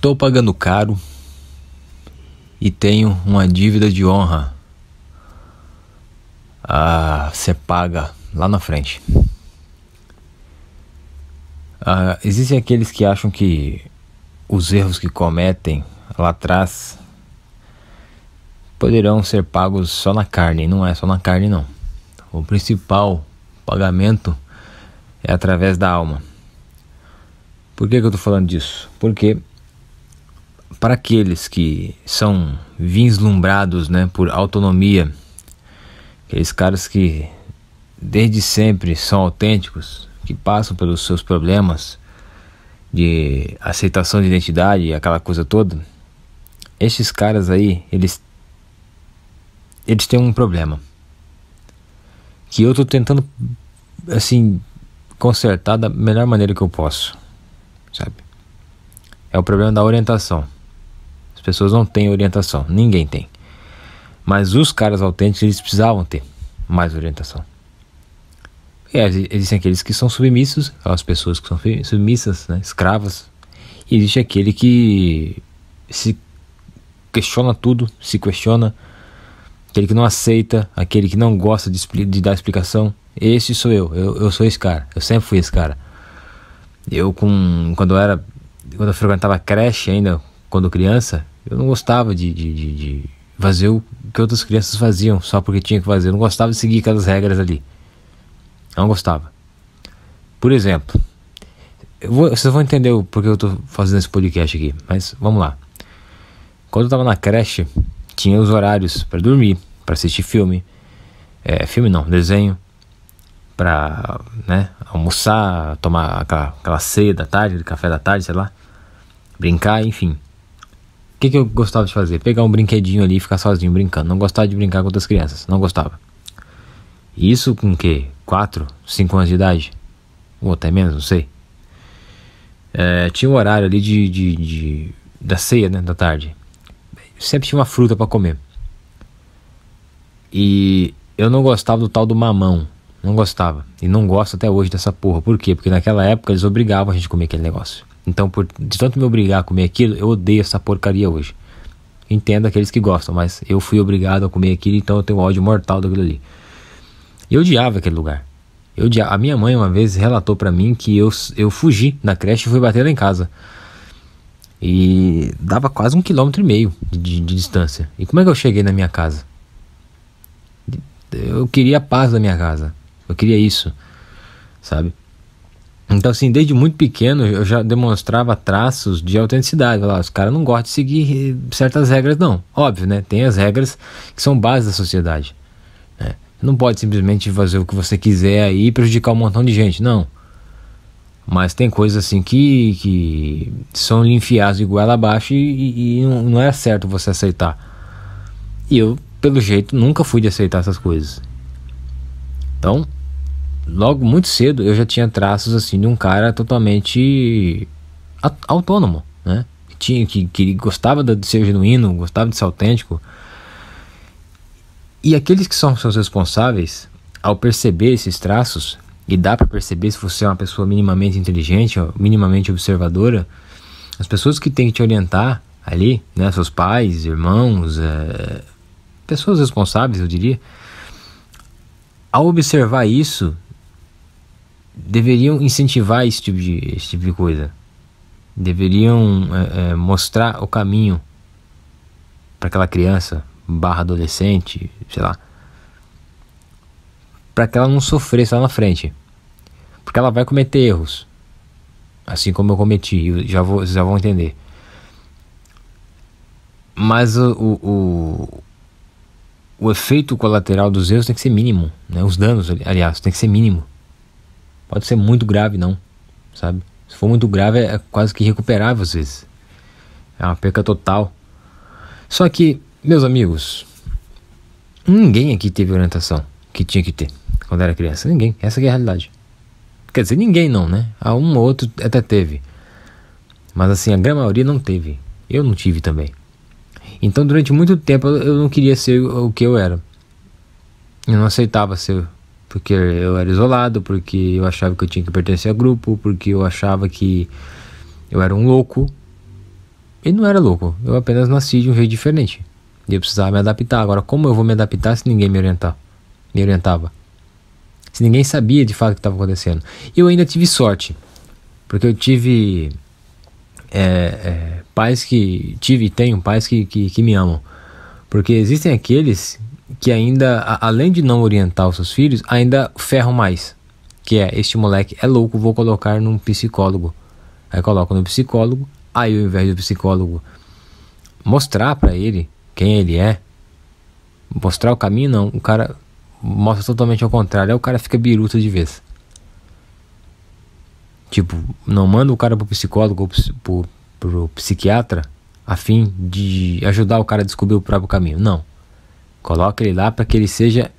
Estou pagando caro e tenho uma dívida de honra a ser paga lá na frente. Existem aqueles que acham que os erros que cometem lá atrás poderão ser pagos só na carne. Não é só na carne, não. O principal pagamento é através da alma. Por que eu estou falando disso? Porque para aqueles que são vislumbrados, por autonomia, aqueles caras que desde sempre são autênticos, que passam pelos seus problemas de aceitação de identidade e aquela coisa toda, esses caras aí, eles têm um problema que eu estou tentando consertar da melhor maneira que eu posso, sabe? É o problema da orientação. As pessoas não têm orientação, ninguém tem. Mas os caras autênticos, eles precisavam ter mais orientação. Existem aqueles que são submissos, as pessoas que são submissas, escravas. E existe aquele que se questiona tudo, se questiona, aquele que não aceita, aquele que não gosta de dar explicação. Esse sou eu sou esse cara, eu sempre fui esse cara. Quando eu frequentava creche ainda, quando criança, eu não gostava de fazer o que outras crianças faziam, só porque tinha que fazer. Eu não gostava de seguir aquelas regras ali. Não gostava. Por exemplo, vocês vão entender o porquê eu estou fazendo esse podcast aqui, mas vamos lá. Quando eu estava na creche, tinha os horários para dormir, para assistir filme. Desenho. Para almoçar, tomar aquela ceia da tarde, café da tarde, sei lá. Brincar, enfim. O que eu gostava de fazer? Pegar um brinquedinho ali e ficar sozinho brincando. Não gostava de brincar com outras crianças, não gostava. Isso com o quê? 4, 5 anos de idade? Ou até menos, não sei. Tinha um horário ali da ceia, da tarde. Sempre tinha uma fruta para comer. E eu não gostava do tal do mamão. Não gostava. E não gosto até hoje dessa porra. Por quê? Porque naquela época eles obrigavam a gente a comer aquele negócio. Então, de tanto me obrigar a comer aquilo, eu odeio essa porcaria hoje. Entendo aqueles que gostam, mas eu fui obrigado a comer aquilo, então eu tenho ódio mortal daquilo ali. Eu odiava aquele lugar. A minha mãe uma vez relatou pra mim que eu fugi da creche e fui bater lá em casa. E dava quase 1,5 km de distância. E como é que eu cheguei na minha casa? Eu queria a paz da minha casa. Eu queria isso, sabe? Então desde muito pequeno eu já demonstrava traços de autenticidade. Os caras não gostam de seguir certas regras, não. Óbvio, tem as regras que são base da sociedade. Não pode simplesmente fazer o que você quiser aí e prejudicar um montão de gente, não. Mas tem coisas que são lhe enfiadas de goela abaixo e não é certo você aceitar. E eu, pelo jeito, nunca fui de aceitar essas coisas. Então, logo muito cedo eu já tinha traços de um cara totalmente autônomo, que gostava de ser genuíno, gostava de ser autêntico. E aqueles que são seus responsáveis, ao perceber esses traços, e dá para perceber se você é uma pessoa minimamente inteligente, minimamente observadora, as pessoas que têm que te orientar ali, seus pais, irmãos, pessoas responsáveis, eu diria, ao observar isso, deveriam incentivar esse tipo de coisa. Deveriam mostrar o caminho para aquela criança /adolescente, sei lá, para que ela não sofresse lá na frente, porque ela vai cometer erros, assim como eu cometi. Vocês já vão entender. Mas o efeito colateral dos erros tem que ser mínimo, os danos, aliás, tem que ser mínimo. Pode ser muito grave, não, sabe? Se for muito grave, é quase que irrecuperável às vezes. É uma perca total. Só que, meus amigos, ninguém aqui teve orientação que tinha que ter quando era criança. Ninguém. Essa que é a realidade. Quer dizer, ninguém não, A um ou outro até teve. Mas a grande maioria não teve. Eu não tive também. Então durante muito tempo eu não queria ser o que eu era. Eu não aceitava ser, porque eu era isolado, porque eu achava que eu tinha que pertencer a grupo, porque eu achava que eu era um louco. Ele não era louco, eu apenas nasci de um jeito diferente. E eu precisava me adaptar. Agora, como eu vou me adaptar se ninguém me orientava? Se ninguém sabia de fato o que estava acontecendo. E eu ainda tive sorte, porque eu tive pais que... Tive e tenho pais que me amam. Porque existem aqueles que ainda, além de não orientar os seus filhos, ainda ferram mais. Que é, este moleque é louco, vou colocar num psicólogo. Aí coloca no psicólogo, aí ao invés do psicólogo mostrar pra ele quem ele é, mostrar o caminho, não, o cara mostra totalmente ao contrário, aí o cara fica biruta de vez. Tipo, não manda o cara pro psicólogo ou pro psiquiatra a fim de ajudar o cara a descobrir o próprio caminho, não. Coloca ele lá para que ele seja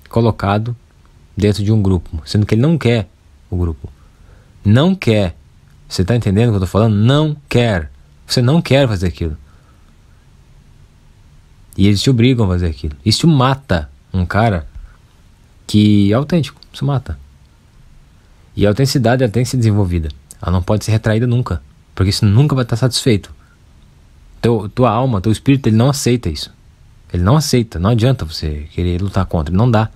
colocado dentro de um grupo, sendo que ele não quer o grupo. Não quer. Você tá entendendo o que eu tô falando? Não quer. Você não quer fazer aquilo. E eles te obrigam a fazer aquilo. Isso mata um cara que é autêntico. Isso mata. E a autenticidade, ela tem que ser desenvolvida. Ela não pode ser retraída nunca. Porque isso nunca vai estar satisfeito. Tua alma, teu espírito, ele não aceita isso. Ele não aceita. Não adianta você querer lutar contra. Não dá.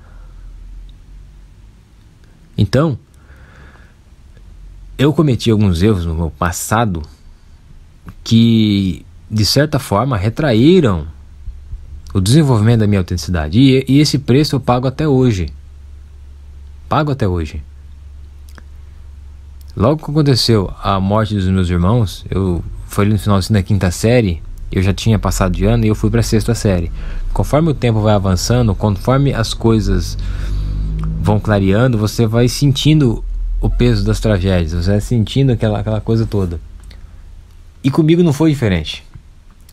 Então, eu cometi alguns erros no meu passado que, de certa forma, retraíram o desenvolvimento da minha autenticidade. E esse preço eu pago até hoje. Pago até hoje. Logo que aconteceu a morte dos meus irmãos, foi ali no finalzinho da quinta série, eu já tinha passado de ano e eu fui para a sexta série. Conforme o tempo vai avançando, conforme as coisas vão clareando, você vai sentindo o peso das tragédias, você vai sentindo aquela coisa toda. E comigo não foi diferente.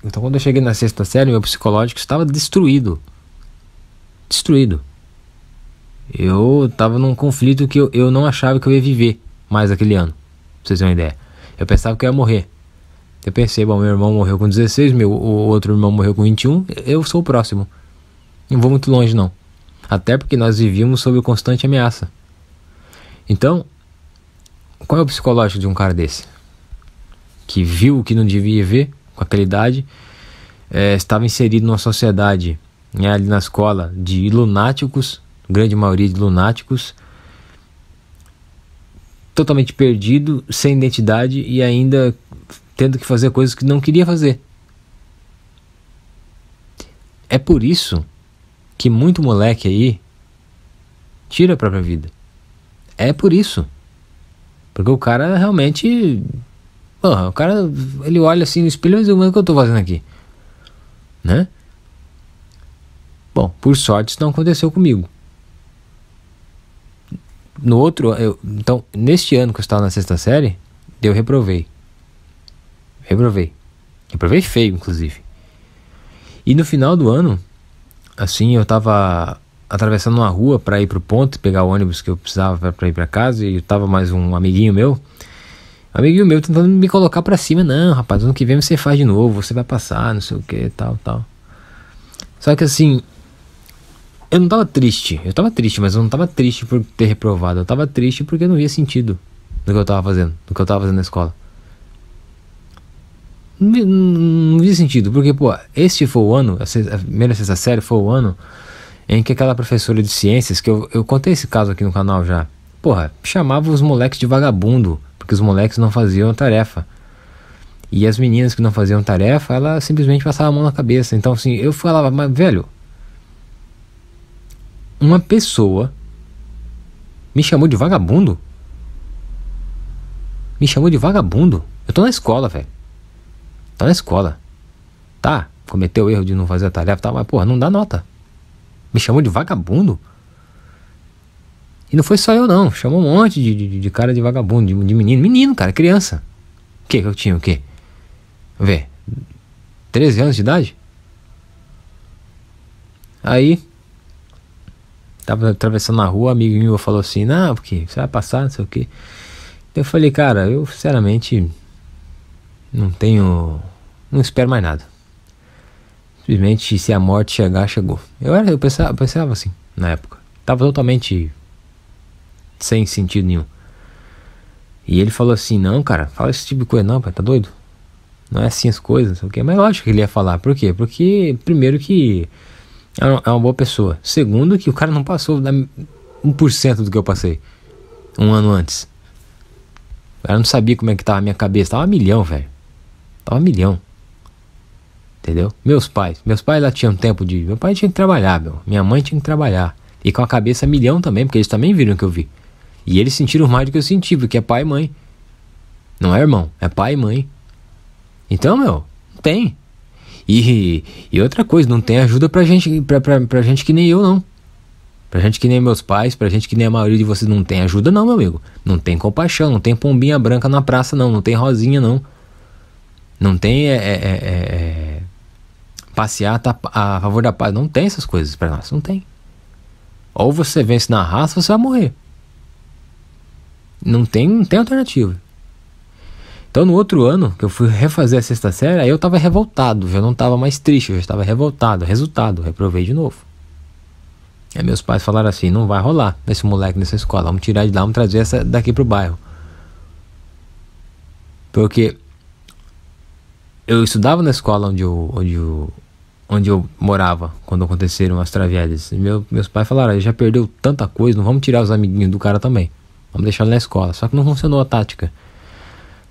Então, quando eu cheguei na sexta série, meu psicológico estava destruído. Destruído. Eu estava num conflito que eu não achava que eu ia viver mais aquele ano, pra vocês terem uma ideia. Eu pensava que eu ia morrer. Eu pensei, bom, meu irmão morreu com 16, o outro irmão morreu com 21, eu sou o próximo. Não vou muito longe, não. Até porque nós vivíamos sob constante ameaça. Então, qual é o psicológico de um cara desse? Que viu o que não devia ver, com aquela idade, estava inserido numa sociedade, ali na escola, de lunáticos, grande maioria de lunáticos, totalmente perdido, sem identidade e ainda tendo que fazer coisas que não queria fazer. É por isso que muito moleque aí tira a própria vida. É por isso. Porque o cara realmente... o cara, ele olha assim no espelho e diz, o que eu tô fazendo aqui? Né? Bom, por sorte isso não aconteceu comigo. No outro, então, neste ano que eu estava na sexta série, eu reprovei. Reprovei feio, inclusive. E no final do ano, assim, eu estava atravessando uma rua para ir pro ponto, pegar o ônibus que eu precisava para ir para casa, e tava mais um amiguinho meu tentando me colocar para cima. Não, rapaz, ano que vem você faz de novo, você vai passar, não sei o que, tal. Só que assim, eu não tava triste. Eu tava triste, mas eu não tava triste por ter reprovado. Eu tava triste porque eu não via sentido no que eu tava fazendo, na escola. Não via sentido, porque, este foi o ano, a primeira sexta série foi o ano em que aquela professora de ciências, que eu contei esse caso aqui no canal já, chamava os moleques de vagabundo, porque os moleques não faziam tarefa. E as meninas que não faziam tarefa, ela simplesmente passava a mão na cabeça. Então, assim, eu falava, mas, velho, uma pessoa me chamou de vagabundo? Me chamou de vagabundo? Eu tô na escola, velho. Tô na escola. Tá, cometeu o erro de não fazer a tarefa, tá, mas, não dá nota. Me chamou de vagabundo? E não foi só eu, não. Chamou um monte de cara de vagabundo, de menino. Menino, cara, criança. O que eu tinha, o quê? Vê, 13 anos de idade? Aí, tava atravessando a rua, um amigo meu falou assim, não, porque você vai passar, não sei o quê. Eu falei, cara, eu sinceramente não espero mais nada. Simplesmente, se a morte chegar, chegou. Eu pensava assim, na época. Tava totalmente sem sentido nenhum. E ele falou assim, não, cara, fala esse tipo de coisa não, pai, tá doido? não é assim as coisas, não sei o quê. Mas lógico que ele ia falar. Por quê? Porque, primeiro, que é uma boa pessoa. Segundo, que o cara não passou 1% do que eu passei um ano antes. O cara não sabia como é que tava a minha cabeça. Tava 1.000.000, velho. Tava 1.000.000. Entendeu? Meus pais lá tinham tempo de... Meu pai tinha que trabalhar, meu. Minha mãe tinha que trabalhar. E com a cabeça 1.000.000 também, porque eles também viram o que eu vi. E eles sentiram mais do que eu senti, porque é pai e mãe. Não é irmão, é pai e mãe. Então, meu, não tem. E outra coisa, não tem ajuda pra gente, pra gente que nem eu, não. Pra gente que nem meus pais, pra gente que nem a maioria de vocês, não tem ajuda não, meu amigo. Não tem compaixão, não tem pombinha branca na praça, não. Não tem rosinha, não. Não tem passeata a favor da paz. Não tem essas coisas pra nós, não tem. Ou você vence na raça, ou você vai morrer. Não tem alternativa. Então no outro ano, que eu fui refazer a sexta série, aí eu tava revoltado, já não tava mais triste, eu já estava revoltado. Resultado, reprovei de novo. Aí meus pais falaram assim, não vai rolar esse moleque nessa escola, vamos tirar de lá, vamos trazer essa daqui pro bairro. Porque eu estudava na escola onde eu morava, quando aconteceram as tragédias. Meus pais falaram, ele já perdeu tanta coisa, não vamos tirar os amiguinhos do cara também. Vamos deixar ele na escola. Só que não funcionou a tática.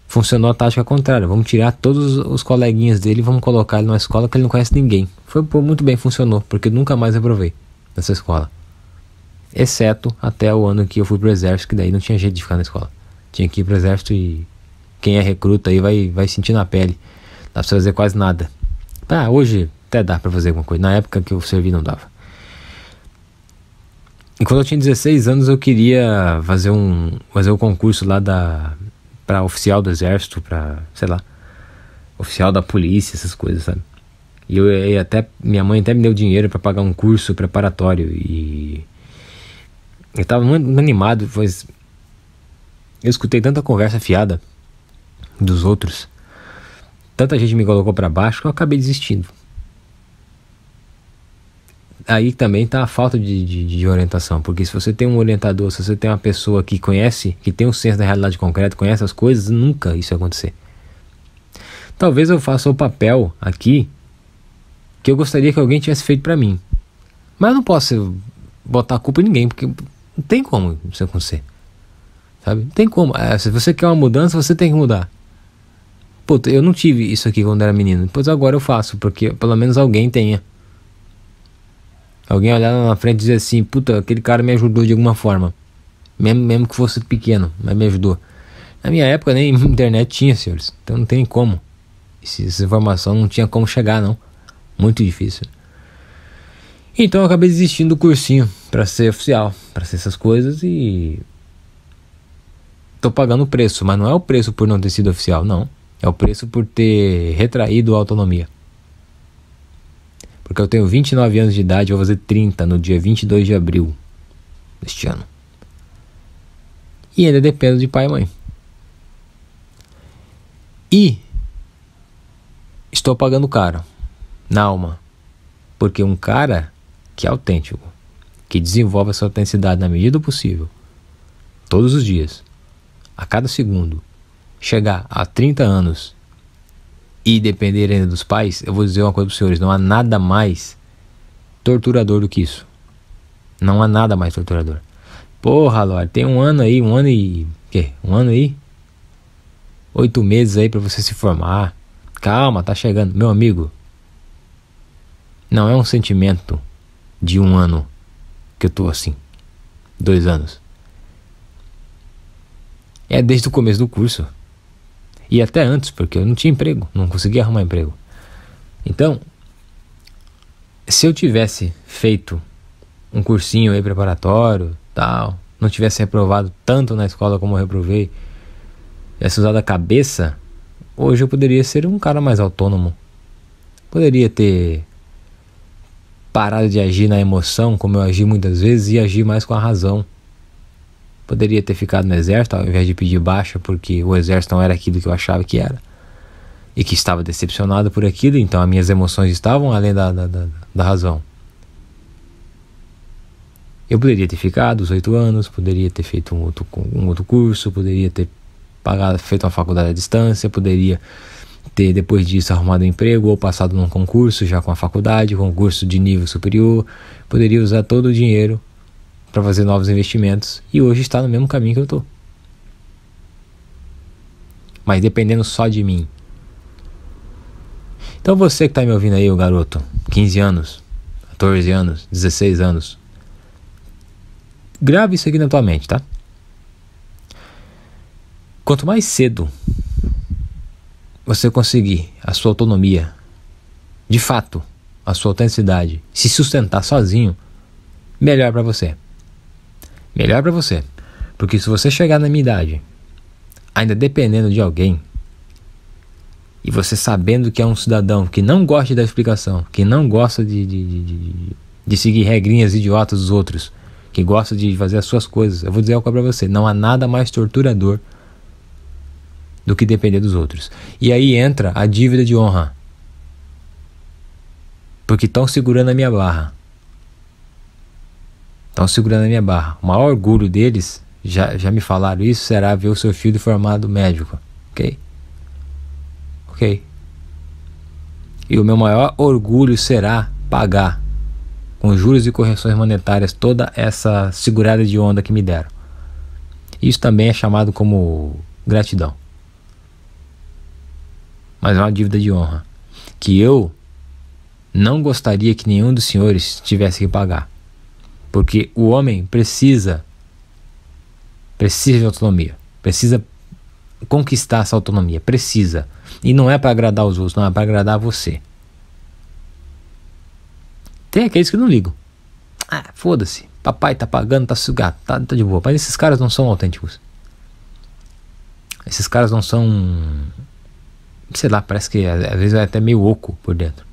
Funcionou a tática contrária. Vamos tirar todos os coleguinhas dele e vamos colocar ele numa escola que ele não conhece ninguém. Foi muito bem, funcionou, porque nunca mais reprovei nessa escola. Exceto até o ano que eu fui pro exército, que daí não tinha jeito de ficar na escola. Tinha que ir pro exército e quem é recruta aí vai sentir na pele. Não dá pra fazer quase nada. Hoje até dá pra fazer alguma coisa. Na época que eu servi não dava. E quando eu tinha 16 anos eu queria fazer um concurso lá pra oficial do exército, pra, sei lá, oficial da polícia, essas coisas, sabe? E minha mãe até me deu dinheiro pra pagar um curso preparatório e eu tava muito animado, pois eu escutei tanta conversa fiada dos outros, tanta gente me colocou pra baixo que eu acabei desistindo. Aí também tá a falta de orientação, porque se você tem um orientador, se você tem uma pessoa que conhece, que tem um senso da realidade concreta, conhece as coisas, nunca isso ia acontecer. Talvez eu faça o papel aqui que eu gostaria que alguém tivesse feito pra mim, mas eu não posso botar a culpa em ninguém, porque não tem como isso acontecer, sabe? Não tem como. Se você quer uma mudança, você tem que mudar. Puta, eu não tive isso aqui quando era menino, pois agora eu faço, porque pelo menos alguém tenha. Alguém olhar lá na frente e dizer assim, puta, aquele cara me ajudou de alguma forma. Mesmo que fosse pequeno, mas me ajudou. Na minha época nem internet tinha, senhores. Então não tem como. Essa informação não tinha como chegar, não. Muito difícil. Então eu acabei desistindo do cursinho pra ser oficial, pra ser essas coisas e... tô pagando o preço, mas não é o preço por não ter sido oficial, não. É o preço por ter retraído a autonomia. Porque eu tenho 29 anos de idade, vou fazer 30 no dia 22 de abril deste ano. E ainda dependo de pai e mãe. E estou pagando caro na alma. Porque um cara que é autêntico, que desenvolve a sua autenticidade na medida do possível, todos os dias, a cada segundo, chegar a 30 anos e depender ainda dos pais, eu vou dizer uma coisa para os senhores, não há nada mais torturador do que isso. Não há nada mais torturador. Porra, Lore, tem um ano aí, Um ano aí? 8 meses aí para você se formar. Calma, tá chegando. Meu amigo, não é um sentimento de 1 ano que eu tô assim, 2 anos. É desde o começo do curso. E até antes, porque eu não tinha emprego, não conseguia arrumar emprego. Então, se eu tivesse feito um cursinho aí preparatório, tal, não tivesse reprovado tanto na escola como eu reprovei, tivesse usado a cabeça, hoje eu poderia ser um cara mais autônomo. Poderia ter parado de agir na emoção, como eu agi muitas vezes, e agir mais com a razão. Poderia ter ficado no exército ao invés de pedir baixa, porque o exército não era aquilo que eu achava que era. E que estava decepcionado por aquilo, então as minhas emoções estavam além da razão. Eu poderia ter ficado os 8 anos, poderia ter feito um outro curso, poderia ter feito uma faculdade à distância, poderia ter depois disso arrumado um emprego ou passado num concurso já com a faculdade, concurso de nível superior, poderia usar todo o dinheiro para fazer novos investimentos e hoje está no mesmo caminho que eu estou. Mas dependendo só de mim. Então você que está me ouvindo aí, o garoto, 15 anos, 14 anos, 16 anos, grave isso aqui na tua mente, tá? Quanto mais cedo você conseguir a sua autonomia, de fato, a sua autenticidade, se sustentar sozinho, melhor para você. Melhor para você. Porque se você chegar na minha idade, ainda dependendo de alguém, e você sabendo que é um cidadão que não gosta da explicação, que não gosta de seguir regrinhas idiotas dos outros, que gosta de fazer as suas coisas, eu vou dizer algo para você, não há nada mais torturador do que depender dos outros. E aí entra a dívida de honra. Porque estão segurando a minha barra. Estão segurando a minha barra. O maior orgulho deles, já me falaram isso, será ver o seu filho formado médico. Ok? Ok. E o meu maior orgulho será pagar, com juros e correções monetárias, toda essa segurada de onda que me deram. Isso também é chamado como gratidão. Mas é uma dívida de honra que eu não gostaria que nenhum dos senhores tivesse que pagar. Porque o homem precisa de autonomia, precisa conquistar essa autonomia, precisa. E não é para agradar os outros, não, é para agradar você. Tem aqueles que não ligam. Ah, foda-se, papai tá pagando, tá sugado, tá de boa. Mas esses caras não são autênticos. Esses caras não são... sei lá, parece que às vezes é até meio oco por dentro.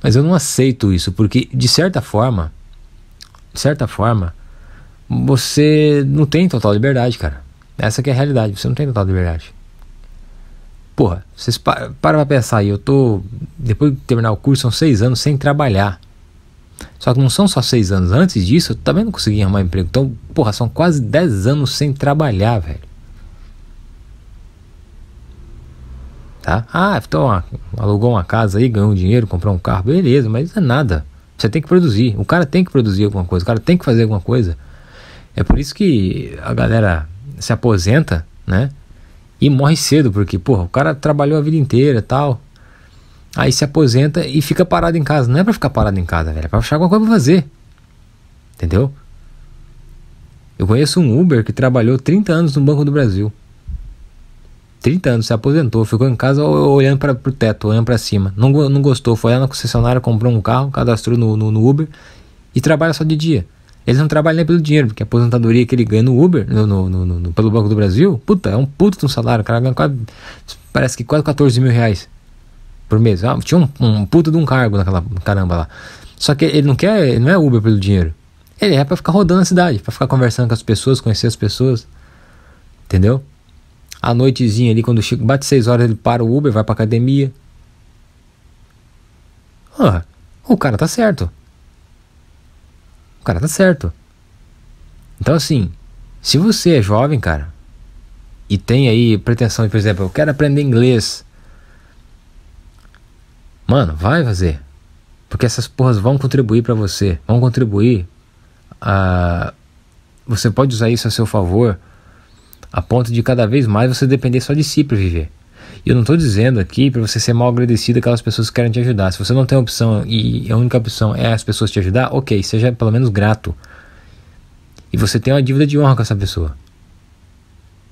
Mas eu não aceito isso, porque de certa forma, você não tem total liberdade, cara. Essa que é a realidade, você não tem total liberdade. Porra, vocês param pra pensar aí, eu tô, depois de terminar o curso, são 6 anos sem trabalhar. Só que não são só 6 anos, antes disso eu também não consegui arrumar emprego. Então, porra, são quase 10 anos sem trabalhar, velho. Tá? Ah, então alugou uma casa aí, ganhou dinheiro, comprou um carro, beleza, mas não é nada. Você tem que produzir, o cara tem que produzir alguma coisa, o cara tem que fazer alguma coisa. É por isso que a galera se aposenta, né? E morre cedo, porque, porra, o cara trabalhou a vida inteira e tal. Aí se aposenta e fica parado em casa. Não é pra ficar parado em casa, velho, é pra achar alguma coisa pra fazer. Entendeu? Eu conheço um Uber que trabalhou 30 anos no Banco do Brasil. 30 anos, se aposentou, ficou em casa olhando para o teto, olhando para cima. Não gostou, foi lá na concessionária, comprou um carro, cadastrou no Uber e trabalha só de dia. Eles não trabalham nem pelo dinheiro, porque a aposentadoria que ele ganha no Uber, pelo Banco do Brasil, puta, é um puto de um salário. O cara ganha parece que quase 14 mil reais por mês. Tinha um puto de um cargo naquela caramba lá. Só que ele não é Uber pelo dinheiro. Ele é para ficar rodando a cidade, para ficar conversando com as pessoas, conhecer as pessoas. Entendeu? À noitezinha ali, quando bate 6 horas, ele para o Uber, vai pra academia. O cara tá certo. O cara tá certo. Então assim, se você é jovem, cara, e tem aí pretensão de, por exemplo, eu quero aprender inglês, mano, vai fazer. Porque essas porras vão contribuir pra você. Vão contribuir. Você pode usar isso a seu favor, a ponto de cada vez mais você depender só de si para viver. E eu não estou dizendo aqui para você ser mal agradecido aquelas pessoas que querem te ajudar. Se você não tem opção e a única opção é as pessoas te ajudar, ok, seja pelo menos grato. E você tem uma dívida de honra com essa pessoa.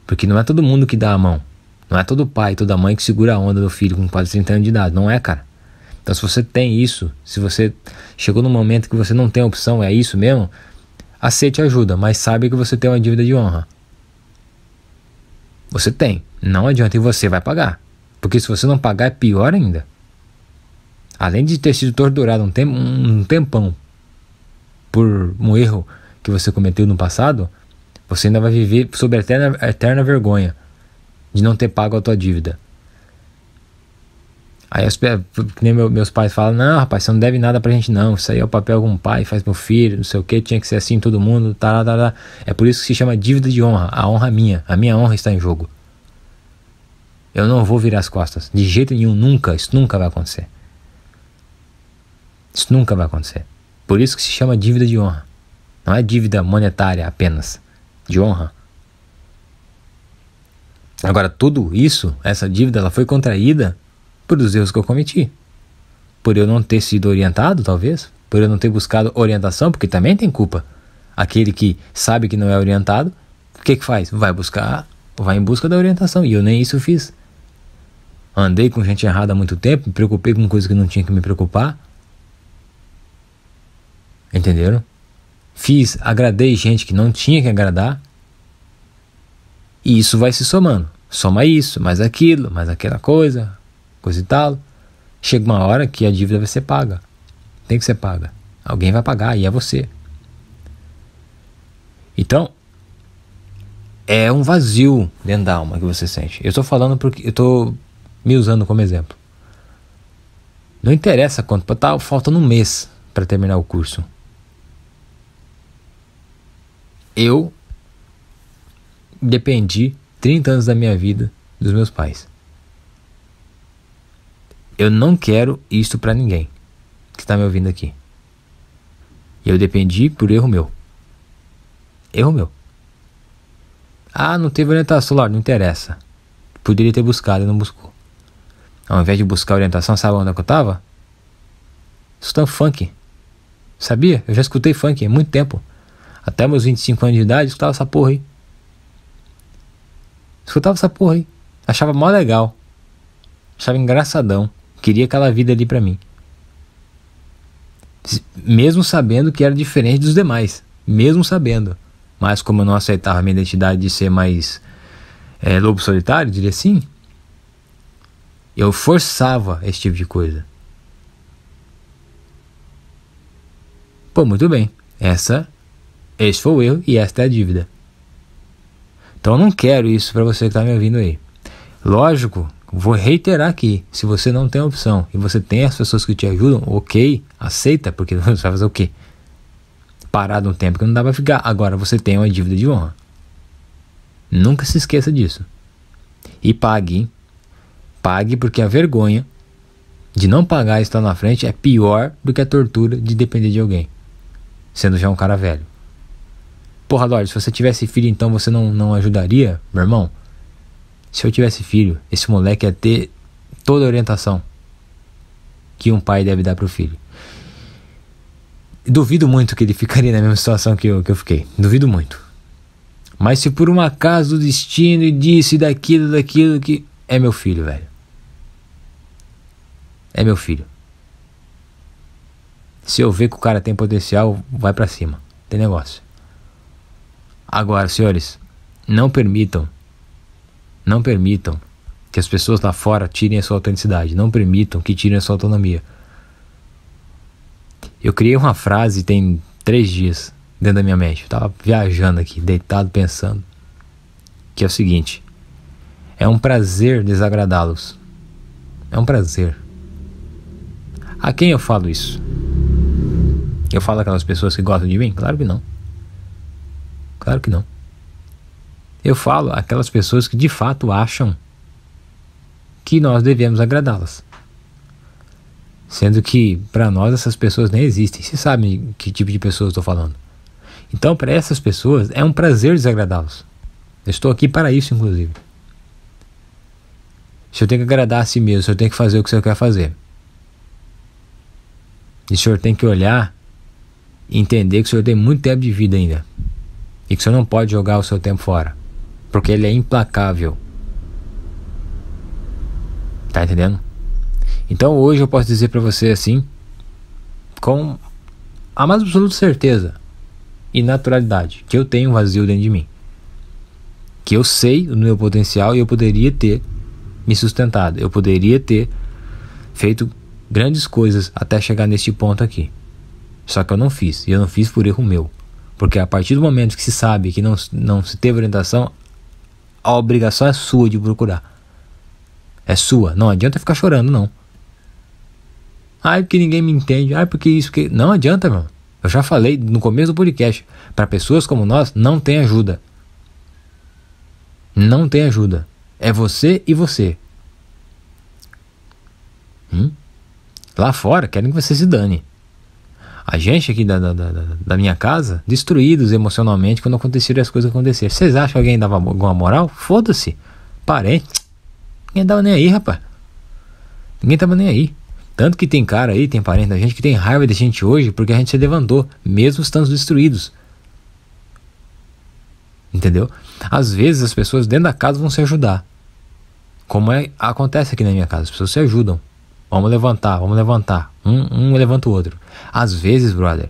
Porque não é todo mundo que dá a mão. Não é todo pai, toda mãe que segura a onda do filho com quase 30 anos de idade. Não é, cara. Então se você tem isso, se você chegou num momento que você não tem opção, é isso mesmo, aceite ajuda, mas saiba que você tem uma dívida de honra. Você tem, não adianta, e você vai pagar. Porque se você não pagar é pior ainda. Além de ter sido torturado um tempão por um erro que você cometeu no passado, você ainda vai viver sob a eterna vergonha de não ter pago a tua dívida. Aí que nem meus pais falam, não rapaz, você não deve nada pra gente não, isso aí é o papel que um pai faz pro filho, não sei o que, tinha que ser assim todo mundo, tá. É por isso que se chama dívida de honra, a honra minha, a minha honra está em jogo. Eu não vou virar as costas. De jeito nenhum, nunca. Isso nunca vai acontecer. Isso nunca vai acontecer. Por isso que se chama dívida de honra. Não é dívida monetária apenas. De honra. Agora, tudo isso, essa dívida, ela foi contraída por os erros que eu cometi. Por eu não ter sido orientado, talvez. Por eu não ter buscado orientação, porque também tem culpa. Aquele que sabe que não é orientado, o que faz? Vai em busca da orientação. E eu nem isso fiz. Andei com gente errada há muito tempo, me preocupei com coisas que não tinha que me preocupar. Entenderam? Agradei gente que não tinha que agradar. E isso vai se somando. Soma isso, mais aquilo, mais aquela coisa e tal. Chega uma hora que a dívida vai ser paga. Tem que ser paga. Alguém vai pagar e é você. Então, é um vazio dentro da alma que você sente. Eu estou falando porque eu estou me usando como exemplo. Não interessa quanto, tá faltando um mês para terminar o curso. Eu dependi 30 anos da minha vida dos meus pais. Eu não quero isso para ninguém que está me ouvindo aqui. Eu dependi por erro meu. Erro meu. Ah, não teve orientação, não interessa. Poderia ter buscado e não buscou. Ao invés de buscar orientação, sabe onde é que eu estava? Escutando funk. Sabia? Eu já escutei funk há muito tempo. Até meus 25 anos de idade, eu escutava essa porra aí. Achava mó legal. Achava engraçadão. Queria aquela vida ali pra mim. Mesmo sabendo que era diferente dos demais. Mesmo sabendo. Mas como eu não aceitava a minha identidade de ser mais lobo solitário, diria assim, eu forçava esse tipo de coisa. Pô, muito bem. Esse foi o erro e esta é a dívida. Então eu não quero isso pra você que tá me ouvindo aí. Lógico, vou reiterar aqui. Se você não tem opção e você tem as pessoas que te ajudam, ok, aceita, porque você vai fazer o quê? Parado um tempo que não dá pra ficar. Agora você tem uma dívida de honra. Nunca se esqueça disso. E pague, hein? Pague, porque a vergonha de não pagar e estar na frente é pior do que a tortura de depender de alguém, sendo já um cara velho. Porra, Lorde, se você tivesse filho, então você não ajudaria? Meu irmão, se eu tivesse filho, esse moleque ia ter toda a orientação que um pai deve dar pro filho. Duvido muito que ele ficaria na mesma situação que eu fiquei. Duvido muito. Mas se por um acaso do destino e disso e daquilo que... É meu filho, velho. É meu filho. Se eu ver que o cara tem potencial, vai pra cima. Tem negócio. Agora, senhores, não permitam que as pessoas lá fora tirem a sua autenticidade. Não permitam que tirem a sua autonomia. Eu criei uma frase tem 3 dias dentro da minha mente. Eu tava viajando aqui, deitado, pensando. Que é o seguinte: é um prazer desagradá-los. É um prazer. A quem eu falo isso? Eu falo aquelas pessoas que gostam de mim? Claro que não. Claro que não. Eu falo aquelas pessoas que de fato acham que nós devemos agradá-las. Sendo que para nós essas pessoas nem existem. Vocês sabem que tipo de pessoas eu estou falando. Então para essas pessoas é um prazer desagradá-los. Eu estou aqui para isso, inclusive. Se eu tenho que agradar a si mesmo, se eu tenho que fazer o que o senhor quer fazer, e o senhor tem que olhar e entender que o senhor tem muito tempo de vida ainda, e que o senhor não pode jogar o seu tempo fora, porque ele é implacável. Tá entendendo? Então hoje eu posso dizer pra você assim, com a mais absoluta certeza e naturalidade, que eu tenho um vazio dentro de mim, que eu sei do meu potencial e eu poderia ter me sustentado, eu poderia ter feito grandes coisas até chegar neste ponto aqui. Só que eu não fiz, e eu não fiz por erro meu, porque a partir do momento que se sabe que não se teve orientação, a obrigação é sua de procurar. É sua, não adianta ficar chorando, não. Ai, porque ninguém me entende. Ai, porque isso, que... Não adianta, meu. Eu já falei no começo do podcast. Para pessoas como nós, não tem ajuda. Não tem ajuda. É você e você. Lá fora querem que você se dane. A gente aqui da minha casa, destruídos emocionalmente quando aconteceram as coisas que aconteceram. Vocês acham que alguém dava alguma moral? Foda-se. Parente. Ninguém dava nem aí, rapaz. Ninguém tava nem aí. Tanto que tem cara aí, tem parente da gente que tem raiva de gente hoje porque a gente se levantou, mesmo estando destruídos. Entendeu? Às vezes as pessoas dentro da casa vão se ajudar. Como acontece aqui na minha casa. As pessoas se ajudam. Vamos levantar, vamos levantar. Um levanta o outro. Às vezes, brother,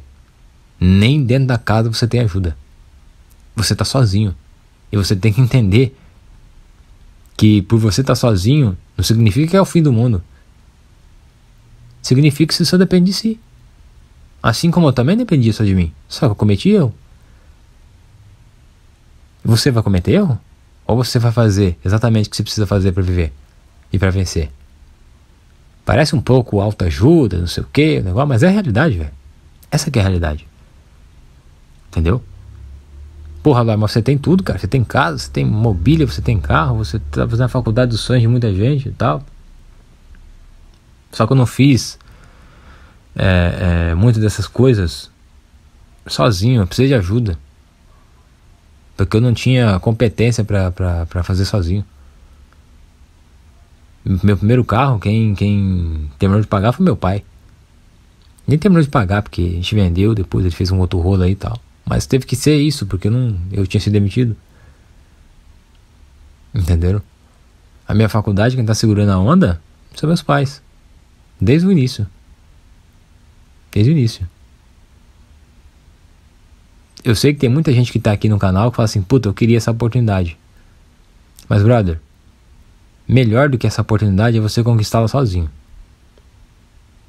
nem dentro da casa você tem ajuda. Você tá sozinho. E você tem que entender que por você estar sozinho, não significa que é o fim do mundo. Significa que você só depende de si. Assim como eu também dependia só de mim. Só que eu cometi erro. Você vai cometer erro? Ou você vai fazer exatamente o que você precisa fazer para viver e para vencer? Parece um pouco autoajuda, não sei o que, mas é a realidade, velho. Essa que é a realidade. Entendeu? Porra, mas você tem tudo, cara. Você tem casa, você tem mobília, você tem carro, você tá fazendo a faculdade dos sonhos de muita gente e tal. Só que eu não fiz muitas dessas coisas sozinho, eu precisei de ajuda. Porque eu não tinha competência pra fazer sozinho. Meu primeiro carro, quem terminou de pagar foi meu pai. Nem terminou de pagar, porque a gente vendeu, depois ele fez um outro rolo aí e tal. Mas teve que ser isso, porque eu tinha sido demitido. Entenderam? A minha faculdade, quem tá segurando a onda, são meus pais. Desde o início. Desde o início. Eu sei que tem muita gente que tá aqui no canal que fala assim, puta, eu queria essa oportunidade. Mas, brother, melhor do que essa oportunidade é você conquistá-la sozinho.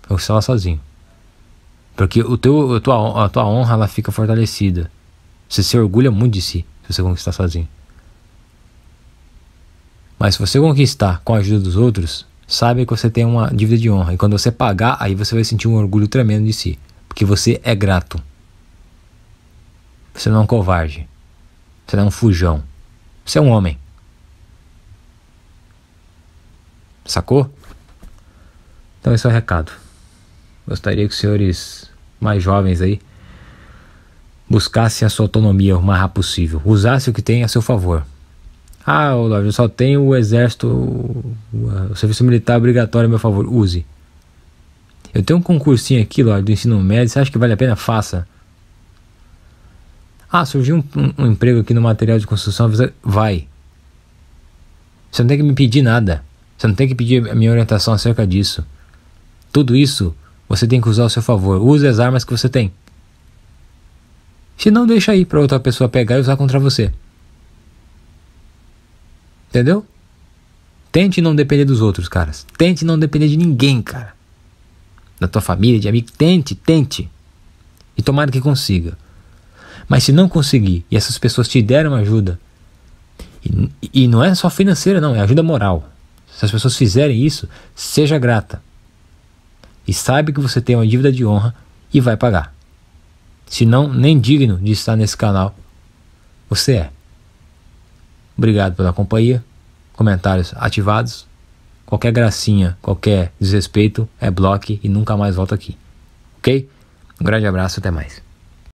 Conquistá-la sozinho. Porque a tua honra, ela fica fortalecida. Você se orgulha muito de si, se você conquistar sozinho. Mas se você conquistar com a ajuda dos outros, saiba que você tem uma dívida de honra. E quando você pagar, aí você vai sentir um orgulho tremendo de si. Porque você é grato. Você não é um covarde. Você não é um fujão. Você é um homem. Sacou? Então esse é o recado. Gostaria que os senhores mais jovens aí buscassem a sua autonomia o mais rápido possível. Usasse o que tem a seu favor. Ah, Lorde, eu só tenho o exército, o serviço militar obrigatório a meu favor. Use. Eu tenho um concursinho aqui, Lorde, do ensino médio. Você acha que vale a pena? Faça. Ah, surgiu um emprego aqui no material de construção. Vai. Você não tem que me pedir nada. Você não tem que pedir a minha orientação acerca disso. Tudo isso você tem que usar ao seu favor. Use as armas que você tem. Se não, deixa aí para outra pessoa pegar e usar contra você. Entendeu? Tente não depender dos outros, caras. Tente não depender de ninguém, cara. Da tua família, de amigo. Tente. E tomara que consiga. Mas se não conseguir e essas pessoas te deram ajuda, e não é só financeira, não, é ajuda moral. Se as pessoas fizerem isso, seja grata. E saiba que você tem uma dívida de honra e vai pagar. Se não, nem digno de estar nesse canal, você é. Obrigado pela companhia. Comentários ativados. Qualquer gracinha, qualquer desrespeito é bloque e nunca mais volto aqui. Ok? Um grande abraço, até mais.